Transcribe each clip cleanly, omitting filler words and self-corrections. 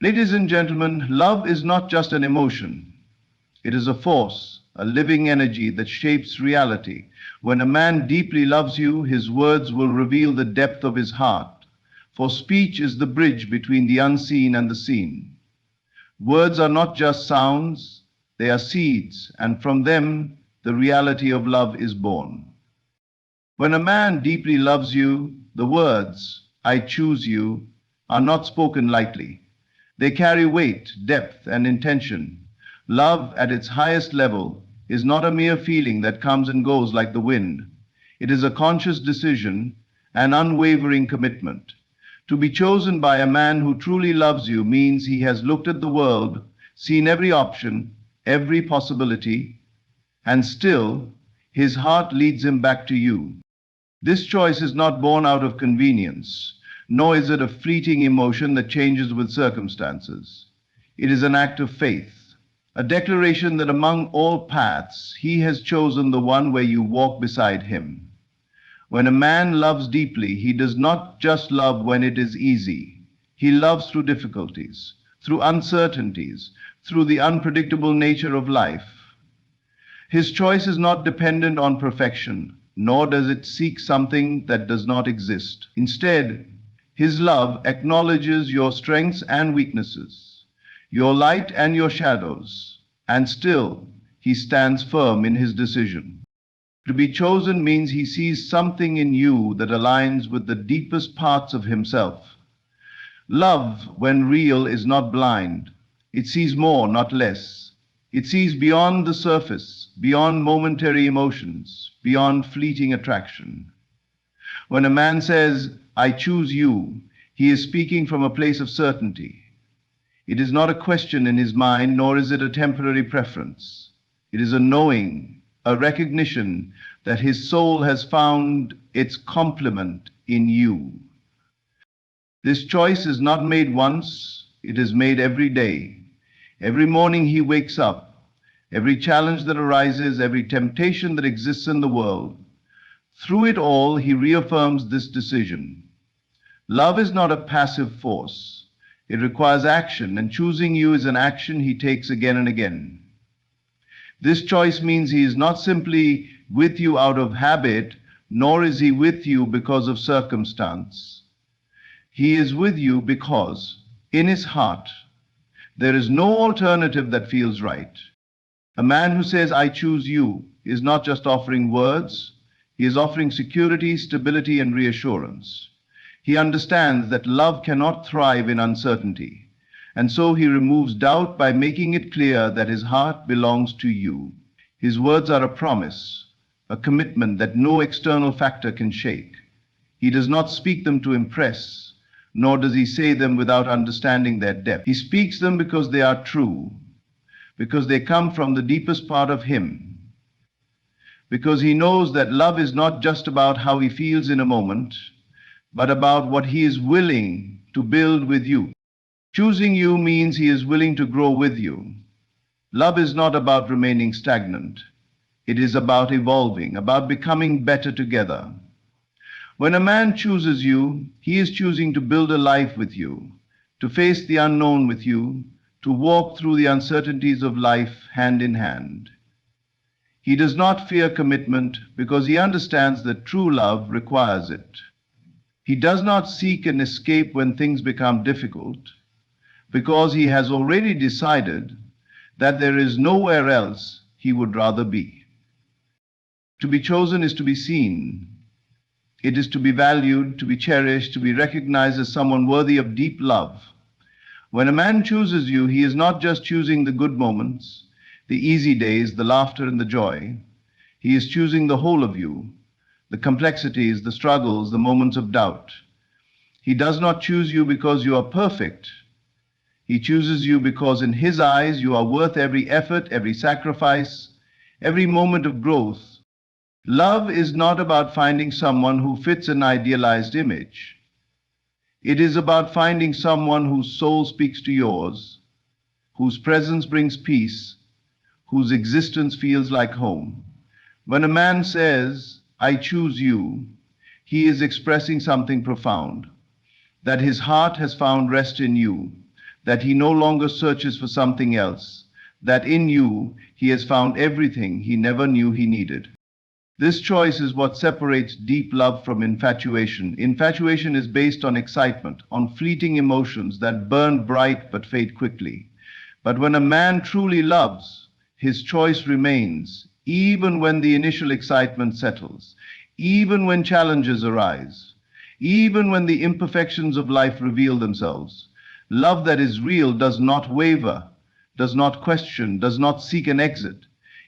Ladies and gentlemen, love is not just an emotion. It is a force, a living energy that shapes reality. When a man deeply loves you, his words will reveal the depth of his heart. For speech is the bridge between the unseen and the seen. Words are not just sounds, they are seeds, and from them the reality of love is born. When a man deeply loves you, the words, I choose you, are not spoken lightly. They carry weight, depth, and intention. Love at its highest level is not a mere feeling that comes and goes like the wind. It is a conscious decision, an unwavering commitment. To be chosen by a man who truly loves you means he has looked at the world, seen every option, every possibility, and still his heart leads him back to you. This choice is not born out of convenience, nor is it a fleeting emotion that changes with circumstances. It is an act of faith, a declaration that among all paths, he has chosen the one where you walk beside him. When a man loves deeply, he does not just love when it is easy. He loves through difficulties, through uncertainties, through the unpredictable nature of life. His choice is not dependent on perfection, nor does it seek something that does not exist. Instead, his love acknowledges your strengths and weaknesses, your light and your shadows, and still he stands firm in his decision. To be chosen means he sees something in you that aligns with the deepest parts of himself. Love, when real, is not blind. It sees more, not less. It sees beyond the surface, beyond momentary emotions, beyond fleeting attraction. When a man says, I choose you, he is speaking from a place of certainty. It is not a question in his mind, nor is it a temporary preference. It is a knowing, a recognition that his soul has found its complement in you. This choice is not made once, it is made every day. Every morning he wakes up, every challenge that arises, every temptation that exists in the world. Through it all, he reaffirms this decision. Love is not a passive force. It requires action, and choosing you is an action he takes again and again. This choice means he is not simply with you out of habit, nor is he with you because of circumstance. He is with you because, in his heart, there is no alternative that feels right. A man who says, I choose you, is not just offering words, he is offering security, stability, and reassurance. He understands that love cannot thrive in uncertainty, and so he removes doubt by making it clear that his heart belongs to you. His words are a promise, a commitment that no external factor can shake. He does not speak them to impress, nor does he say them without understanding their depth. He speaks them because they are true, because they come from the deepest part of him, because he knows that love is not just about how he feels in a moment, but about what he is willing to build with you. Choosing you means he is willing to grow with you. Love is not about remaining stagnant. It is about evolving, about becoming better together. When a man chooses you, he is choosing to build a life with you, to face the unknown with you, to walk through the uncertainties of life hand in hand. He does not fear commitment because he understands that true love requires it. He does not seek an escape when things become difficult because he has already decided that there is nowhere else he would rather be. To be chosen is to be seen. It is to be valued, to be cherished, to be recognized as someone worthy of deep love. When a man chooses you, he is not just choosing the good moments, the easy days, the laughter and the joy. He is choosing the whole of you, the complexities, the struggles, the moments of doubt. He does not choose you because you are perfect. He chooses you because in his eyes you are worth every effort, every sacrifice, every moment of growth. Love is not about finding someone who fits an idealized image. It is about finding someone whose soul speaks to yours, whose presence brings peace, whose existence feels like home. When a man says, I choose you, he is expressing something profound, that his heart has found rest in you, that he no longer searches for something else, that in you he has found everything he never knew he needed. This choice is what separates deep love from infatuation. Infatuation is based on excitement, on fleeting emotions that burn bright but fade quickly. But when a man truly loves, his choice remains, even when the initial excitement settles, even when challenges arise, even when the imperfections of life reveal themselves. Love that is real does not waver, does not question, does not seek an exit.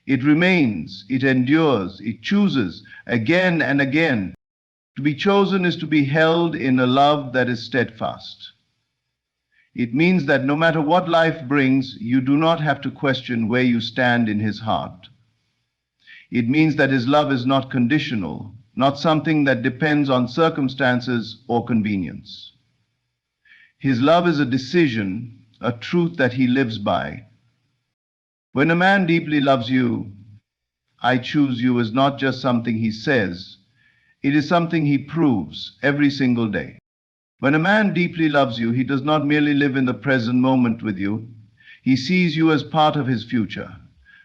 It remains, it endures, it chooses again and again. To be chosen is to be held in a love that is steadfast. It means that no matter what life brings, you do not have to question where you stand in his heart. It means that his love is not conditional, not something that depends on circumstances or convenience. His love is a decision, a truth that he lives by. When a man deeply loves you, I choose you is not just something he says, it is something he proves every single day. When a man deeply loves you, he does not merely live in the present moment with you, he sees you as part of his future.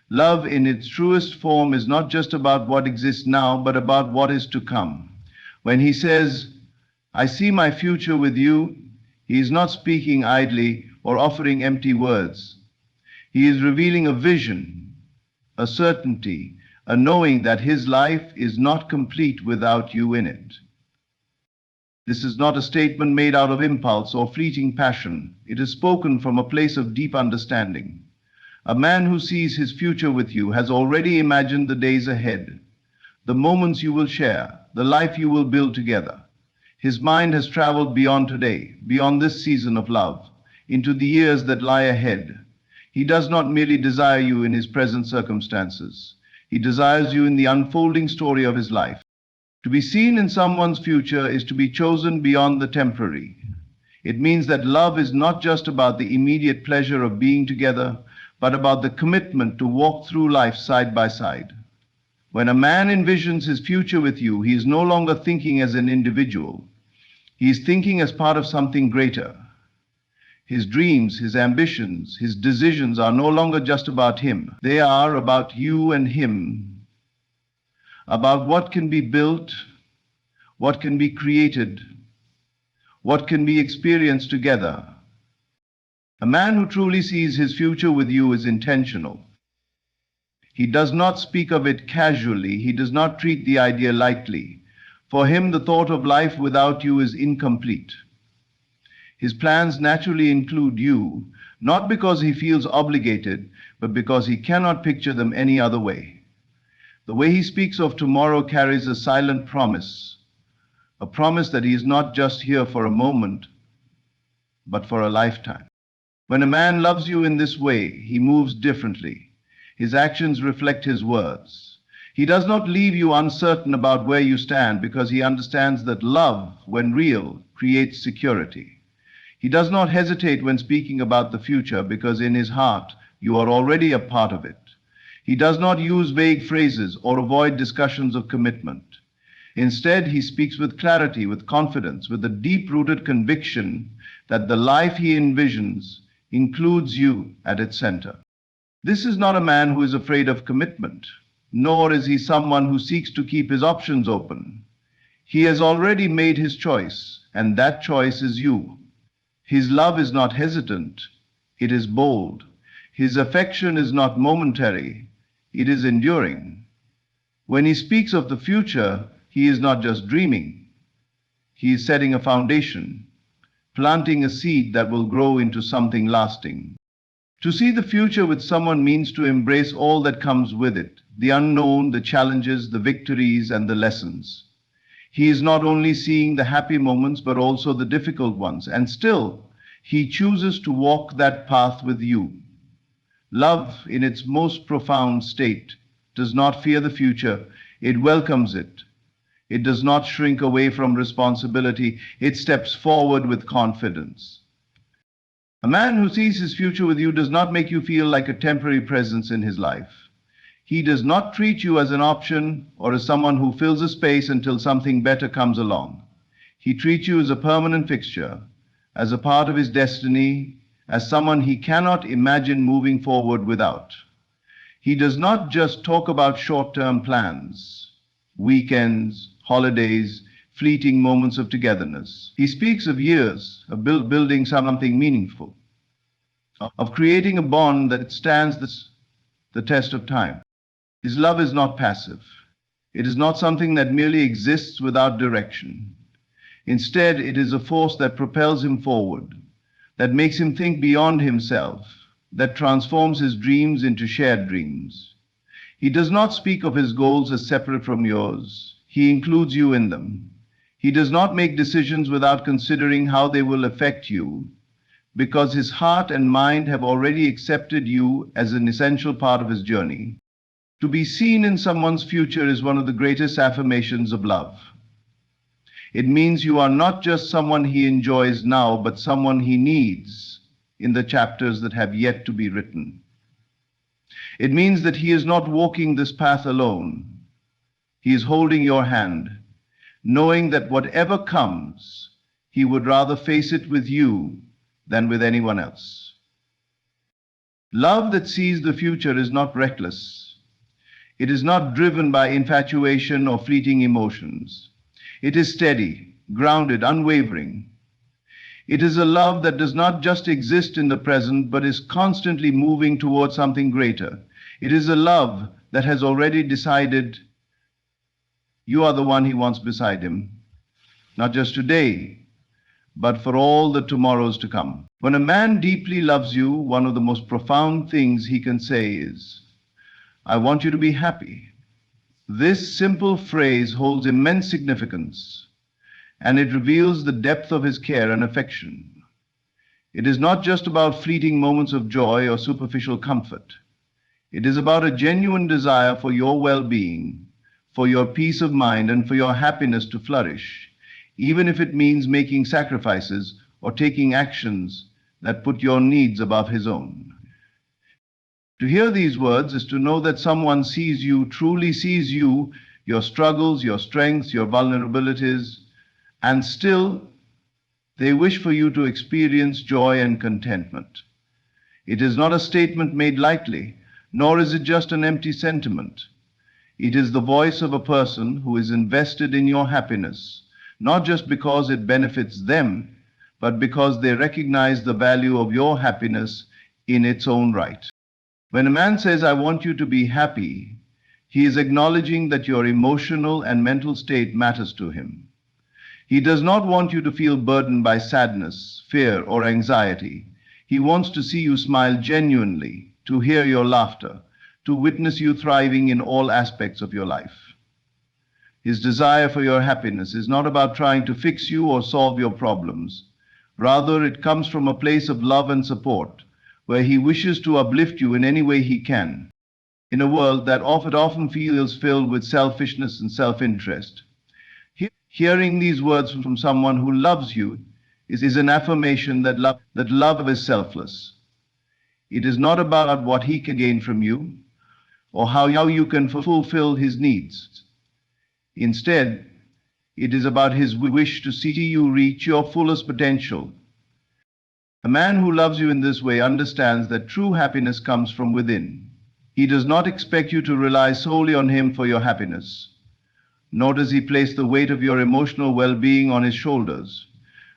Love in its truest form is not just about what exists now, but about what is to come. When he says, I see my future with you, he is not speaking idly or offering empty words. He is revealing a vision, a certainty, a knowing that his life is not complete without you in it. This is not a statement made out of impulse or fleeting passion. It is spoken from a place of deep understanding. A man who sees his future with you has already imagined the days ahead, the moments you will share, the life you will build together. His mind has traveled beyond today, beyond this season of love, into the years that lie ahead. He does not merely desire you in his present circumstances. He desires you in the unfolding story of his life. To be seen in someone's future is to be chosen beyond the temporary. It means that love is not just about the immediate pleasure of being together, but about the commitment to walk through life side by side. When a man envisions his future with you, he is no longer thinking as an individual. He is thinking as part of something greater. His dreams, his ambitions, his decisions are no longer just about him. They are about you and him, about what can be built, what can be created, what can be experienced together. A man who truly sees his future with you is intentional. He does not speak of it casually. He does not treat the idea lightly. For him, the thought of life without you is incomplete. His plans naturally include you, not because he feels obligated, but because he cannot picture them any other way. The way he speaks of tomorrow carries a silent promise, a promise that he is not just here for a moment, but for a lifetime. When a man loves you in this way, he moves differently. His actions reflect his words. He does not leave you uncertain about where you stand because he understands that love, when real, creates security. He does not hesitate when speaking about the future because in his heart you are already a part of it. He does not use vague phrases or avoid discussions of commitment. Instead, he speaks with clarity, with confidence, with a deep-rooted conviction that the life he envisions includes you at its center. This is not a man who is afraid of commitment, nor is he someone who seeks to keep his options open. He has already made his choice, and that choice is you. His love is not hesitant, it is bold. His affection is not momentary, it is enduring. When he speaks of the future, he is not just dreaming. He is setting a foundation, planting a seed that will grow into something lasting. To see the future with someone means to embrace all that comes with it, the unknown, the challenges, the victories, and the lessons. He is not only seeing the happy moments, but also the difficult ones, and still, he chooses to walk that path with you. Love, in its most profound state, does not fear the future, it welcomes it. It does not shrink away from responsibility, it steps forward with confidence. A man who sees his future with you does not make you feel like a temporary presence in his life. He does not treat you as an option or as someone who fills a space until something better comes along. He treats you as a permanent fixture, as a part of his destiny, as someone he cannot imagine moving forward without. He does not just talk about short-term plans, weekends, holidays, fleeting moments of togetherness. He speaks of years, of building something meaningful, of creating a bond that stands the test of time. His love is not passive. It is not something that merely exists without direction. Instead, it is a force that propels him forward, that makes him think beyond himself, that transforms his dreams into shared dreams. He does not speak of his goals as separate from yours. He includes you in them. He does not make decisions without considering how they will affect you, because his heart and mind have already accepted you as an essential part of his journey. To be seen in someone's future is one of the greatest affirmations of love. It means you are not just someone he enjoys now, but someone he needs in the chapters that have yet to be written. It means that he is not walking this path alone. He is holding your hand, knowing that whatever comes, he would rather face it with you than with anyone else. Love that sees the future is not reckless. It is not driven by infatuation or fleeting emotions. It is steady, grounded, unwavering. It is a love that does not just exist in the present, but is constantly moving towards something greater. It is a love that has already decided you are the one he wants beside him, not just today, but for all the tomorrows to come. When a man deeply loves you, one of the most profound things he can say is, "I want you to be happy." This simple phrase holds immense significance, and it reveals the depth of his care and affection. It is not just about fleeting moments of joy or superficial comfort. It is about a genuine desire for your well-being, for your peace of mind, and for your happiness to flourish, even if it means making sacrifices or taking actions that put your needs above his own. To hear these words is to know that someone sees you, truly sees you, your struggles, your strengths, your vulnerabilities, and still they wish for you to experience joy and contentment. It is not a statement made lightly, nor is it just an empty sentiment. It is the voice of a person who is invested in your happiness, not just because it benefits them, but because they recognize the value of your happiness in its own right. When a man says, "I want you to be happy," he is acknowledging that your emotional and mental state matters to him. He does not want you to feel burdened by sadness, fear, or anxiety. He wants to see you smile genuinely, to hear your laughter, to witness you thriving in all aspects of your life. His desire for your happiness is not about trying to fix you or solve your problems. Rather, it comes from a place of love and support, where he wishes to uplift you in any way he can. In a world that often feels filled with selfishness and self-interest, hearing these words from someone who loves you is an affirmation that love is selfless. It is not about what he can gain from you or how you can fulfill his needs. Instead, it is about his wish to see you reach your fullest potential. A man who loves you in this way understands that true happiness comes from within. He does not expect you to rely solely on him for your happiness, nor does he place the weight of your emotional well-being on his shoulders.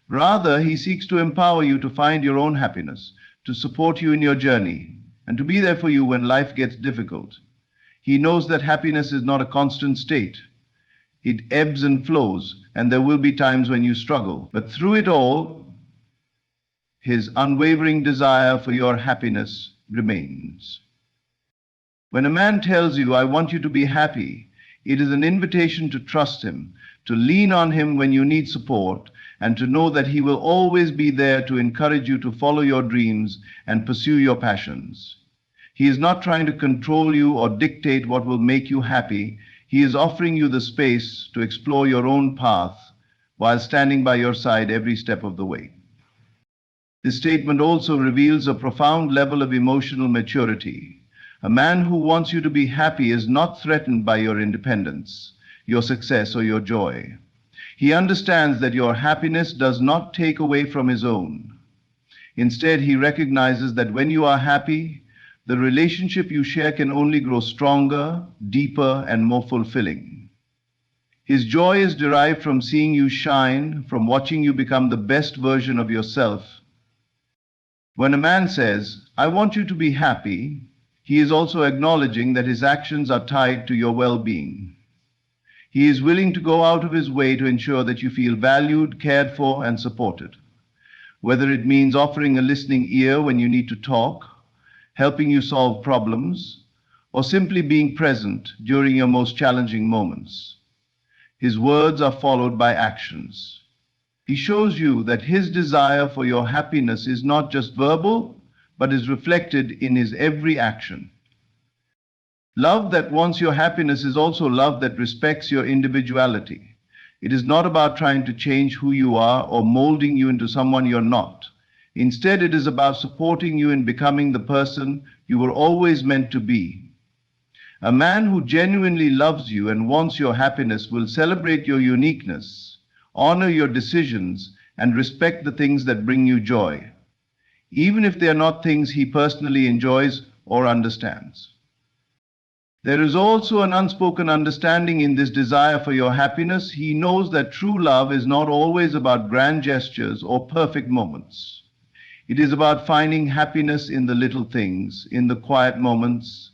Rather, he seeks to empower you to find your own happiness, to support you in your journey, and to be there for you when life gets difficult. He knows that happiness is not a constant state. It ebbs and flows, and there will be times when you struggle. But through it all, his unwavering desire for your happiness remains. When a man tells you, "I want you to be happy," it is an invitation to trust him, to lean on him when you need support, and to know that he will always be there to encourage you to follow your dreams and pursue your passions. He is not trying to control you or dictate what will make you happy. He is offering you the space to explore your own path while standing by your side every step of the way. This statement also reveals a profound level of emotional maturity. A man who wants you to be happy is not threatened by your independence, your success, or your joy. He understands that your happiness does not take away from his own. Instead, he recognizes that when you are happy, the relationship you share can only grow stronger, deeper, and more fulfilling. His joy is derived from seeing you shine, from watching you become the best version of yourself. When a man says, I want you to be happy, he is also acknowledging that his actions are tied to your well-being. He is willing to go out of his way to ensure that you feel valued, cared for, and supported. Whether it means offering a listening ear when you need to talk, helping you solve problems, or simply being present during your most challenging moments. His words are followed by actions. He shows you that his desire for your happiness is not just verbal, but is reflected in his every action. Love that wants your happiness is also love that respects your individuality. It is not about trying to change who you are or molding you into someone you're not. Instead, it is about supporting you in becoming the person you were always meant to be. A man who genuinely loves you and wants your happiness will celebrate your uniqueness, honor your decisions, and respect the things that bring you joy, even if they are not things he personally enjoys or understands. There is also an unspoken understanding in this desire for your happiness. He knows that true love is not always about grand gestures or perfect moments. It is about finding happiness in the little things, in the quiet moments,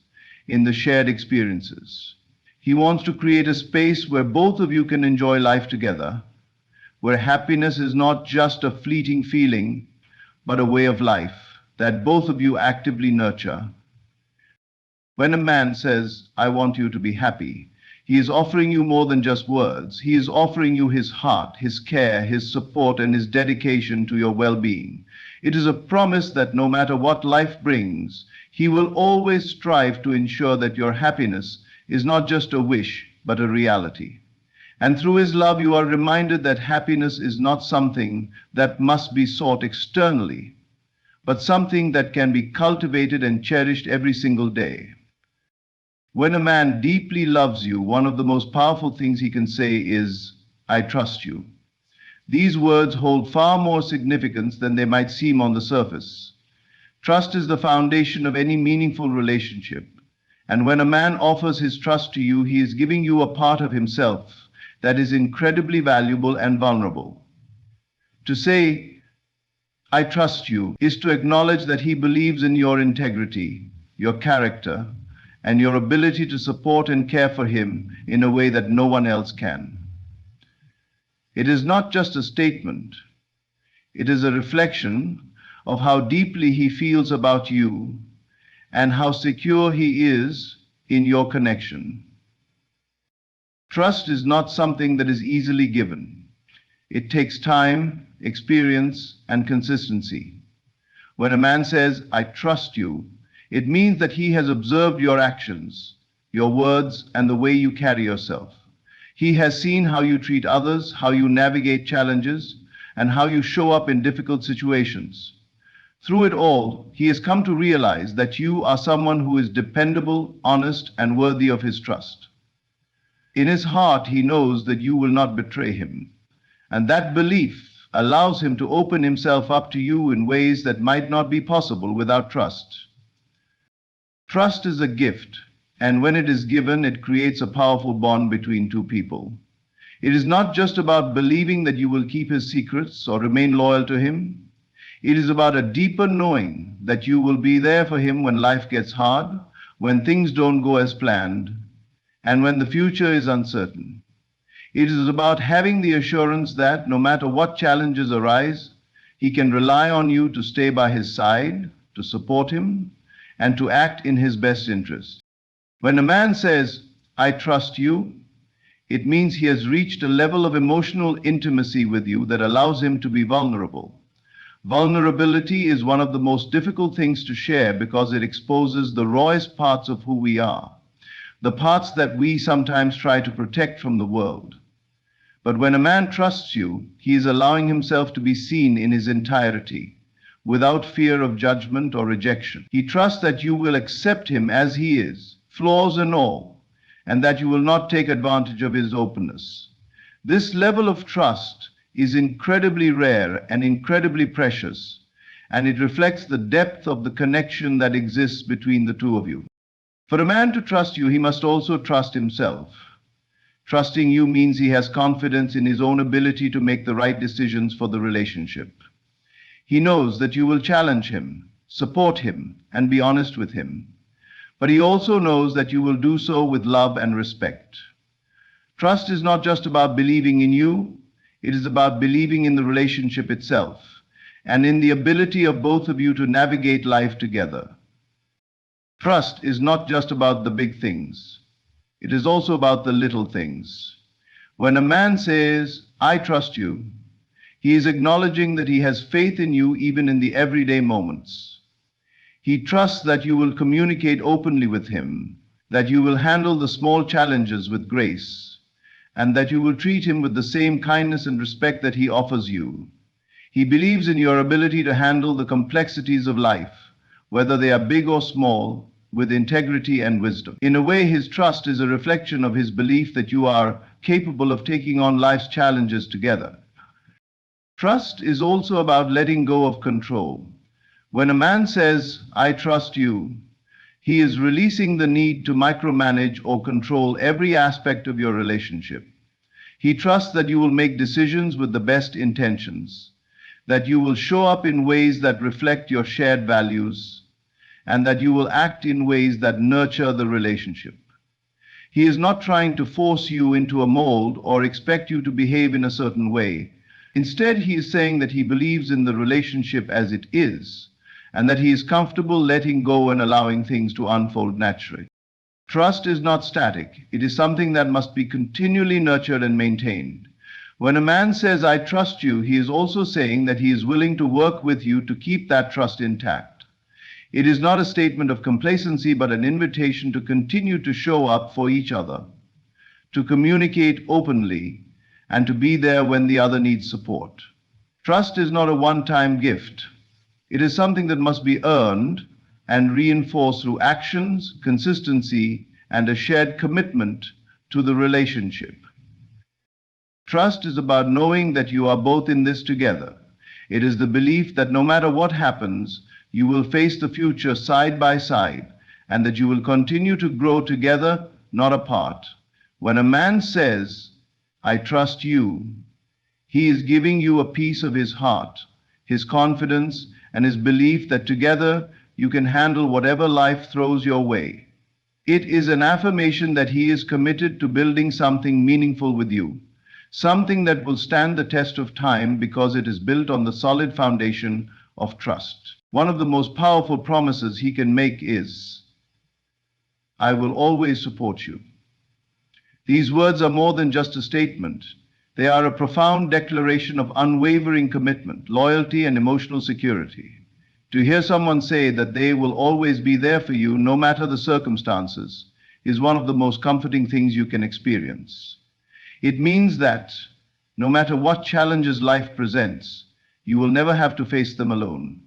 in the shared experiences. He wants to create a space where both of you can enjoy life together, where happiness is not just a fleeting feeling, but a way of life that both of you actively nurture. When a man says, I want you to be happy, he is offering you more than just words. He is offering you his heart, his care, his support, and his dedication to your well-being. It is a promise that no matter what life brings, he will always strive to ensure that your happiness is not just a wish, but a reality. And through his love, you are reminded that happiness is not something that must be sought externally, but something that can be cultivated and cherished every single day. When a man deeply loves you, one of the most powerful things he can say is, I trust you. These words hold far more significance than they might seem on the surface. Trust is the foundation of any meaningful relationship. And when a man offers his trust to you, he is giving you a part of himself that is incredibly valuable and vulnerable. To say, I trust you, is to acknowledge that he believes in your integrity, your character, and your ability to support and care for him in a way that no one else can. It is not just a statement, it is a reflection of how deeply he feels about you and how secure he is in your connection. Trust is not something that is easily given. It takes time, experience, and consistency. When a man says, I trust you, it means that he has observed your actions, your words, and the way you carry yourself. He has seen how you treat others, how you navigate challenges, and how you show up in difficult situations. Through it all, he has come to realize that you are someone who is dependable, honest, and worthy of his trust. In his heart, he knows that you will not betray him, and that belief allows him to open himself up to you in ways that might not be possible without trust. Trust is a gift, and when it is given, it creates a powerful bond between two people. It is not just about believing that you will keep his secrets or remain loyal to him. It is about a deeper knowing that you will be there for him when life gets hard, when things don't go as planned, and when the future is uncertain. It is about having the assurance that no matter what challenges arise, he can rely on you to stay by his side, to support him, and to act in his best interest. When a man says, I trust you, it means he has reached a level of emotional intimacy with you that allows him to be vulnerable. Vulnerability is one of the most difficult things to share because it exposes the rawest parts of who we are, the parts that we sometimes try to protect from the world. But when a man trusts you, he is allowing himself to be seen in his entirety, without fear of judgment or rejection. He trusts that you will accept him as he is, flaws and all, and that you will not take advantage of his openness. This level of trust is incredibly rare and incredibly precious, and it reflects the depth of the connection that exists between the two of you. For a man to trust you, he must also trust himself. Trusting you means he has confidence in his own ability to make the right decisions for the relationship. He knows that you will challenge him, support him, and be honest with him. But he also knows that you will do so with love and respect. Trust is not just about believing in you, it is about believing in the relationship itself and in the ability of both of you to navigate life together. Trust is not just about the big things. It is also about the little things. When a man says, "I trust you," he is acknowledging that he has faith in you even in the everyday moments. He trusts that you will communicate openly with him, that you will handle the small challenges with grace, and that you will treat him with the same kindness and respect that he offers you. He believes in your ability to handle the complexities of life, whether they are big or small, with integrity and wisdom. In a way, his trust is a reflection of his belief that you are capable of taking on life's challenges together. Trust is also about letting go of control. When a man says, "I trust you," he is releasing the need to micromanage or control every aspect of your relationship. He trusts that you will make decisions with the best intentions, that you will show up in ways that reflect your shared values, and that you will act in ways that nurture the relationship. He is not trying to force you into a mold or expect you to behave in a certain way. Instead, he is saying that he believes in the relationship as it is, and that he is comfortable letting go and allowing things to unfold naturally. Trust is not static. It is something that must be continually nurtured and maintained. When a man says, "I trust you," he is also saying that he is willing to work with you to keep that trust intact. It is not a statement of complacency, but an invitation to continue to show up for each other, to communicate openly, and to be there when the other needs support. Trust is not a one-time gift. It is something that must be earned and reinforced through actions, consistency, and a shared commitment to the relationship. Trust is about knowing that you are both in this together. It is the belief that no matter what happens, you will face the future side by side, and that you will continue to grow together, not apart. When a man says, "I trust you," he is giving you a piece of his heart, his confidence, and his belief that together you can handle whatever life throws your way. It is an affirmation that he is committed to building something meaningful with you, something that will stand the test of time because it is built on the solid foundation of trust. One of the most powerful promises he can make is, "I will always support you." These words are more than just a statement. They are a profound declaration of unwavering commitment, loyalty, and emotional security. To hear someone say that they will always be there for you, no matter the circumstances, is one of the most comforting things you can experience. It means that no matter what challenges life presents, you will never have to face them alone.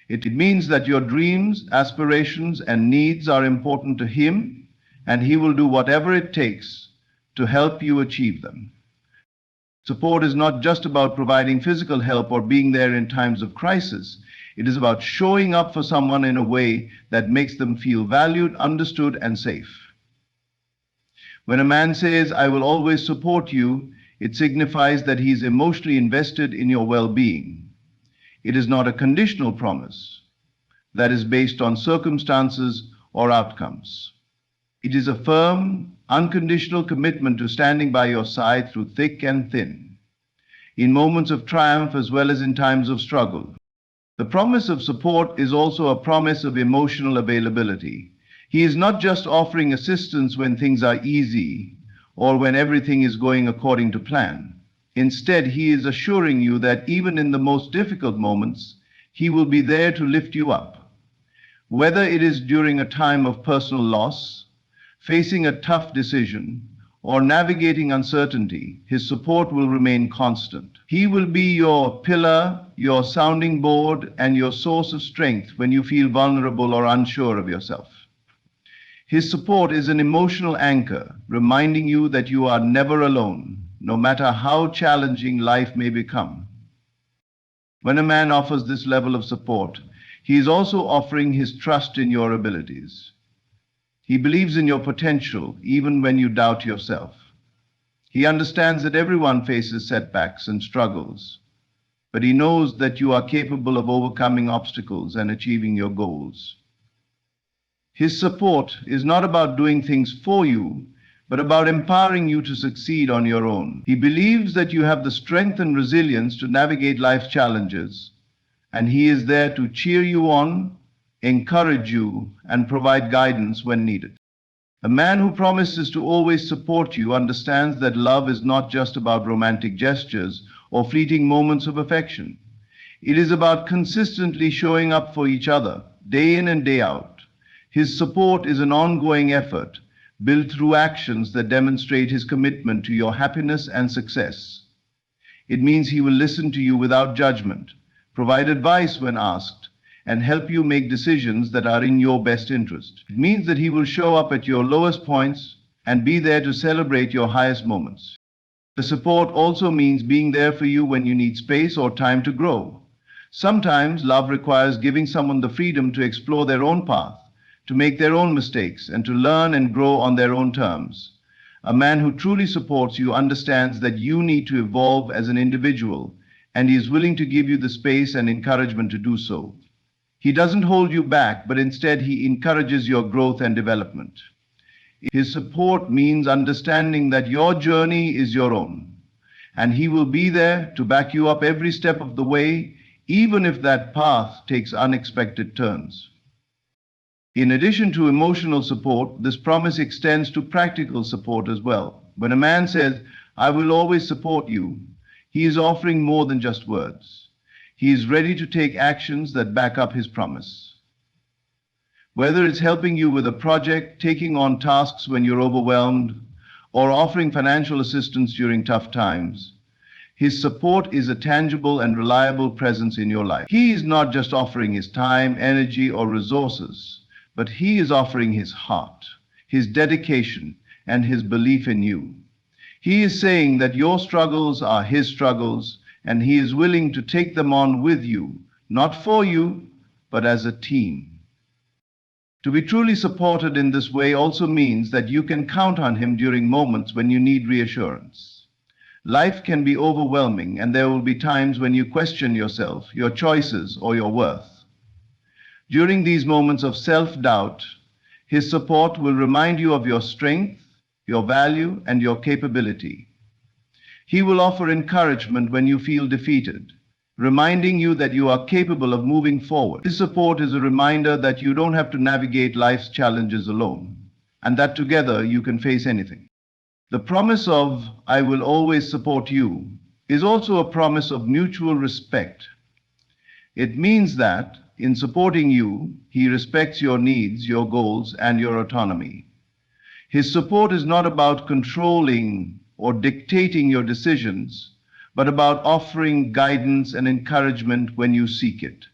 It means that your dreams, aspirations, and needs are important to him, and he will do whatever it takes to help you achieve them. Support is not just about providing physical help or being there in times of crisis. It is about showing up for someone in a way that makes them feel valued, understood, and safe. When a man says, "I will always support you," it signifies that he is emotionally invested in your well-being. It is not a conditional promise that is based on circumstances or outcomes. It is a firm, unconditional commitment to standing by your side through thick and thin, in moments of triumph as well as in times of struggle. The promise of support is also a promise of emotional availability. He is not just offering assistance when things are easy or when everything is going according to plan. Instead, he is assuring you that even in the most difficult moments, he will be there to lift you up. Whether it is during a time of personal loss, facing a tough decision, or navigating uncertainty, his support will remain constant. He will be your pillar, your sounding board, and your source of strength when you feel vulnerable or unsure of yourself. His support is an emotional anchor, reminding you that you are never alone, no matter how challenging life may become. When a man offers this level of support, he is also offering his trust in your abilities. He believes in your potential even when you doubt yourself. He understands that everyone faces setbacks and struggles, but he knows that you are capable of overcoming obstacles and achieving your goals. His support is not about doing things for you, but about empowering you to succeed on your own. He believes that you have the strength and resilience to navigate life's challenges, and he is there to cheer you on, encourage you, and provide guidance when needed. A man who promises to always support you understands that love is not just about romantic gestures or fleeting moments of affection. It is about consistently showing up for each other, day in and day out. His support is an ongoing effort, built through actions that demonstrate his commitment to your happiness and success. It means he will listen to you without judgment, provide advice when asked, and help you make decisions that are in your best interest. It means that he will show up at your lowest points and be there to celebrate your highest moments. The support also means being there for you when you need space or time to grow. Sometimes love requires giving someone the freedom to explore their own path, to make their own mistakes, and to learn and grow on their own terms. A man who truly supports you understands that you need to evolve as an individual, and he is willing to give you the space and encouragement to do so. He doesn't hold you back, but instead he encourages your growth and development. His support means understanding that your journey is your own, and he will be there to back you up every step of the way, even if that path takes unexpected turns. In addition to emotional support, this promise extends to practical support as well. When a man says, "I will always support you," he is offering more than just words. He is ready to take actions that back up his promise. Whether it's helping you with a project, taking on tasks when you're overwhelmed, or offering financial assistance during tough times, his support is a tangible and reliable presence in your life. He is not just offering his time, energy, or resources, but he is offering his heart, his dedication, and his belief in you. He is saying that your struggles are his struggles, and he is willing to take them on with you, not for you, but as a team. To be truly supported in this way also means that you can count on him during moments when you need reassurance. Life can be overwhelming, and there will be times when you question yourself, your choices, or your worth. During these moments of self-doubt, his support will remind you of your strength, your value, and your capability. He will offer encouragement when you feel defeated, reminding you that you are capable of moving forward. His support is a reminder that you don't have to navigate life's challenges alone, and that together you can face anything. The promise of "I will always support you" is also a promise of mutual respect. It means that, in supporting you, he respects your needs, your goals, and your autonomy. His support is not about controlling or dictating your decisions, but about offering guidance and encouragement when you seek it.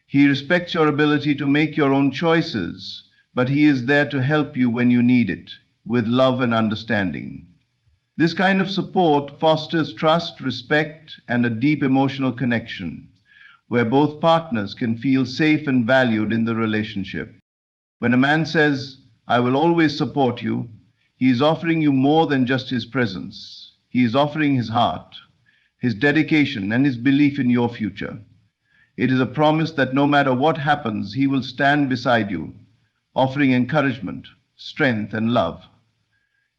He respects your ability to make your own choices, but he is there to help you when you need it, with love and understanding. This kind of support fosters trust, respect, and a deep emotional connection, where both partners can feel safe and valued in the relationship. When a man says, "I will always support you," he is offering you more than just his presence. He is offering his heart, his dedication, and his belief in your future. It is a promise that no matter what happens, he will stand beside you, offering encouragement, strength, and love.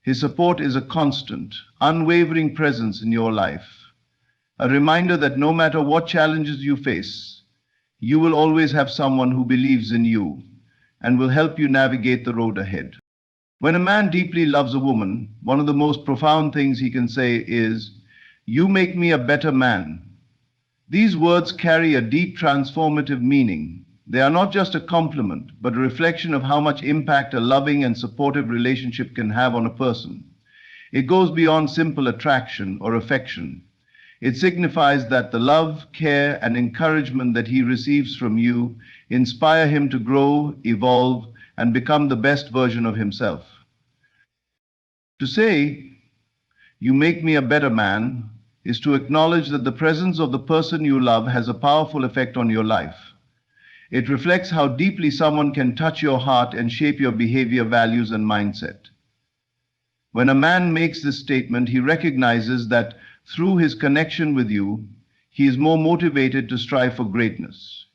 His support is a constant, unwavering presence in your life, a reminder that no matter what challenges you face, you will always have someone who believes in you and will help you navigate the road ahead. When a man deeply loves a woman, one of the most profound things he can say is, "You make me a better man." These words carry a deep transformative meaning. They are not just a compliment, but a reflection of how much impact a loving and supportive relationship can have on a person. It goes beyond simple attraction or affection. It signifies that the love, care, and encouragement that he receives from you inspire him to grow, evolve, and become the best version of himself. To say, "You make me a better man," is to acknowledge that the presence of the person you love has a powerful effect on your life. It reflects how deeply someone can touch your heart and shape your behavior, values, and mindset. When a man makes this statement, he recognizes that through his connection with you, he is more motivated to strive for greatness.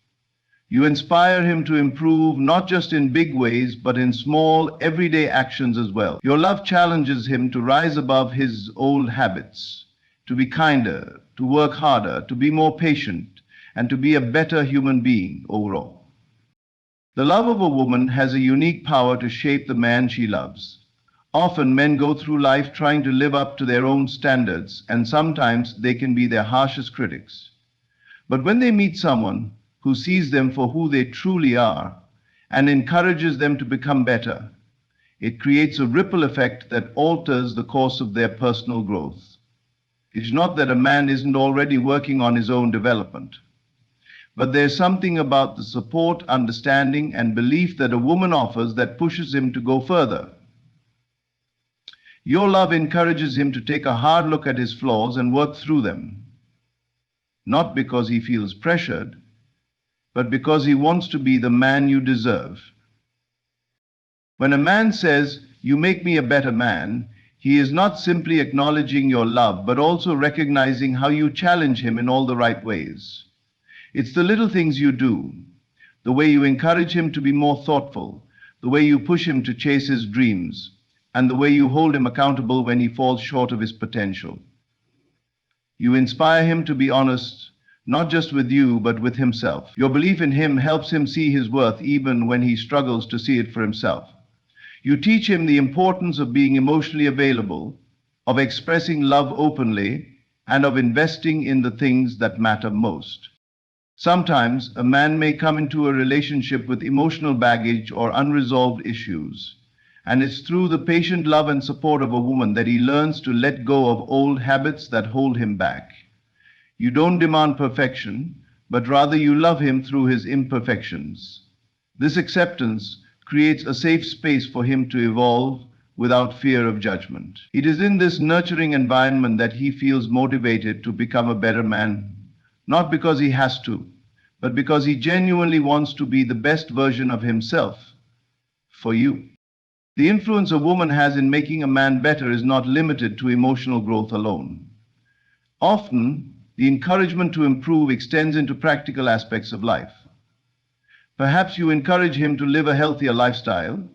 You inspire him to improve not just in big ways, but in small, everyday actions as well. Your love challenges him to rise above his old habits, to be kinder, to work harder, to be more patient, and to be a better human being overall. The love of a woman has a unique power to shape the man she loves. Often men go through life trying to live up to their own standards, and sometimes they can be their harshest critics. But when they meet someone who sees them for who they truly are and encourages them to become better, it creates a ripple effect that alters the course of their personal growth. It's not that a man isn't already working on his own development, but there's something about the support, understanding, and belief that a woman offers that pushes him to go further. Your love encourages him to take a hard look at his flaws and work through them, not because he feels pressured, but because he wants to be the man you deserve. When a man says, "You make me a better man," he is not simply acknowledging your love, but also recognizing how you challenge him in all the right ways. It's the little things you do, the way you encourage him to be more thoughtful, the way you push him to chase his dreams, and the way you hold him accountable when he falls short of his potential. You inspire him to be honest, not just with you, but with himself. Your belief in him helps him see his worth even when he struggles to see it for himself. You teach him the importance of being emotionally available, of expressing love openly, and of investing in the things that matter most. Sometimes a man may come into a relationship with emotional baggage or unresolved issues, and it's through the patient love and support of a woman that he learns to let go of old habits that hold him back. You don't demand perfection, but rather you love him through his imperfections. This acceptance creates a safe space for him to evolve without fear of judgment. It is in this nurturing environment that he feels motivated to become a better man, not because he has to, but because he genuinely wants to be the best version of himself for you. The influence a woman has in making a man better is not limited to emotional growth alone. Often, the encouragement to improve extends into practical aspects of life. Perhaps you encourage him to live a healthier lifestyle,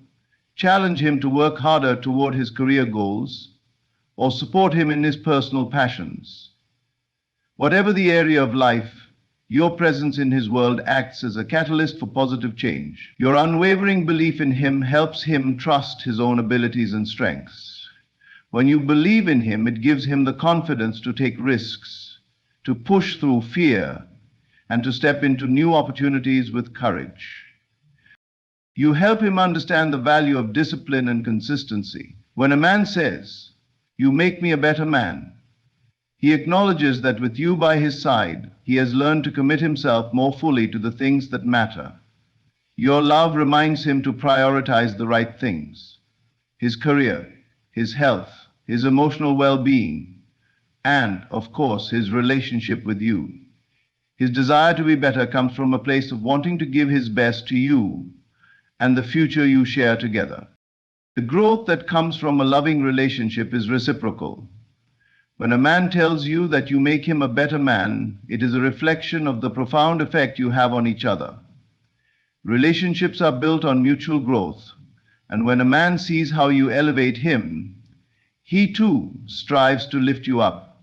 challenge him to work harder toward his career goals, or support him in his personal passions. Whatever the area of life, your presence in his world acts as a catalyst for positive change. Your unwavering belief in him helps him trust his own abilities and strengths. When you believe in him, it gives him the confidence to take risks, to push through fear, and to step into new opportunities with courage. You help him understand the value of discipline and consistency. When a man says, "You make me a better man," he acknowledges that with you by his side, he has learned to commit himself more fully to the things that matter. Your love reminds him to prioritize the right things: his career, his health, his emotional well-being, and, of course, his relationship with you. His desire to be better comes from a place of wanting to give his best to you and the future you share together. The growth that comes from a loving relationship is reciprocal. When a man tells you that you make him a better man, it is a reflection of the profound effect you have on each other. Relationships are built on mutual growth, and when a man sees how you elevate him, he too strives to lift you up.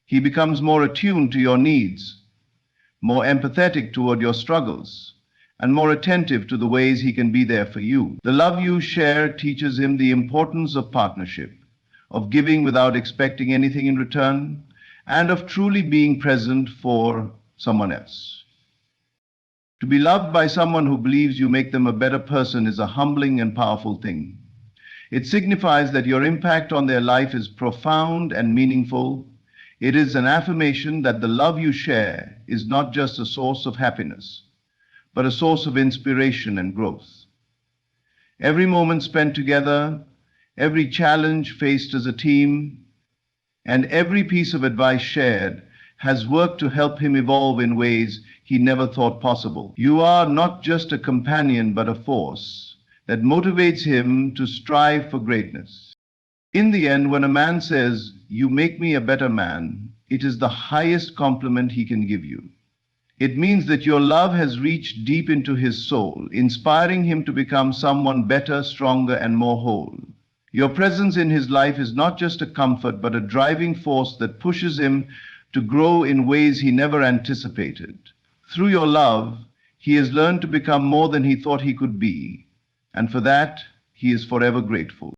He becomes more attuned to your needs, more empathetic toward your struggles, and more attentive to the ways he can be there for you. The love you share teaches him the importance of partnership, of giving without expecting anything in return, and of truly being present for someone else. To be loved by someone who believes you make them a better person is a humbling and powerful thing. It signifies that your impact on their life is profound and meaningful. It is an affirmation that the love you share is not just a source of happiness, but a source of inspiration and growth. Every moment spent together, every challenge faced as a team, and every piece of advice shared has worked to help him evolve in ways he never thought possible. You are not just a companion, but a force that motivates him to strive for greatness. In the end, when a man says, "You make me a better man," it is the highest compliment he can give you. It means that your love has reached deep into his soul, inspiring him to become someone better, stronger, and more whole. Your presence in his life is not just a comfort, but a driving force that pushes him to grow in ways he never anticipated. Through your love, he has learned to become more than he thought he could be, and for that, he is forever grateful.